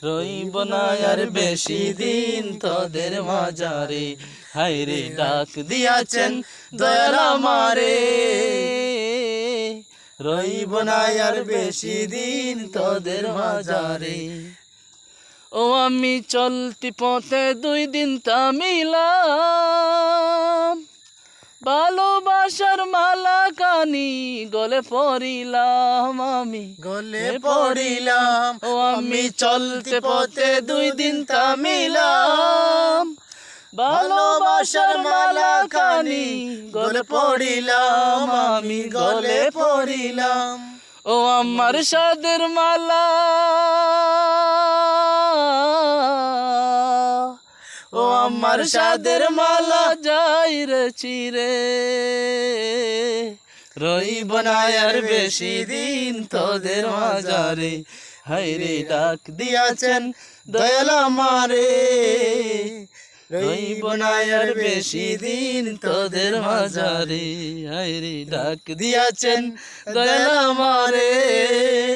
রইব না আর বেশি দিন তোদের মাঝারে, হায়রে ডাক দিয়াছেন দয়াল আমারে। রইব না আর বেশি দিন তোদের মাঝারে। ও আমি চলতি পথে 2 দিন থামিলাম, ভালোবাসার মালা কানি গলে পড়িলাম, আমি গলে পড়িলাম। ও আমি চলতে পথে 2 দিন থামিলাম, ভালোবাসার মালা কানি গলে পড়িলাম, আমি গলে পড়িলাম। ও আমার সাদের মালা, ও আমার সাদের মালা যাই রে চিরে। রইব না আর বেশি দিন তোদের মাঝারে, হায়রে ডাক দিয়াছেন দয়াল আমারে। রইব না আর বেশি দিন তোদের মাঝারে, হায়রে ডাক দিয়াছেন দয়াল আমারে।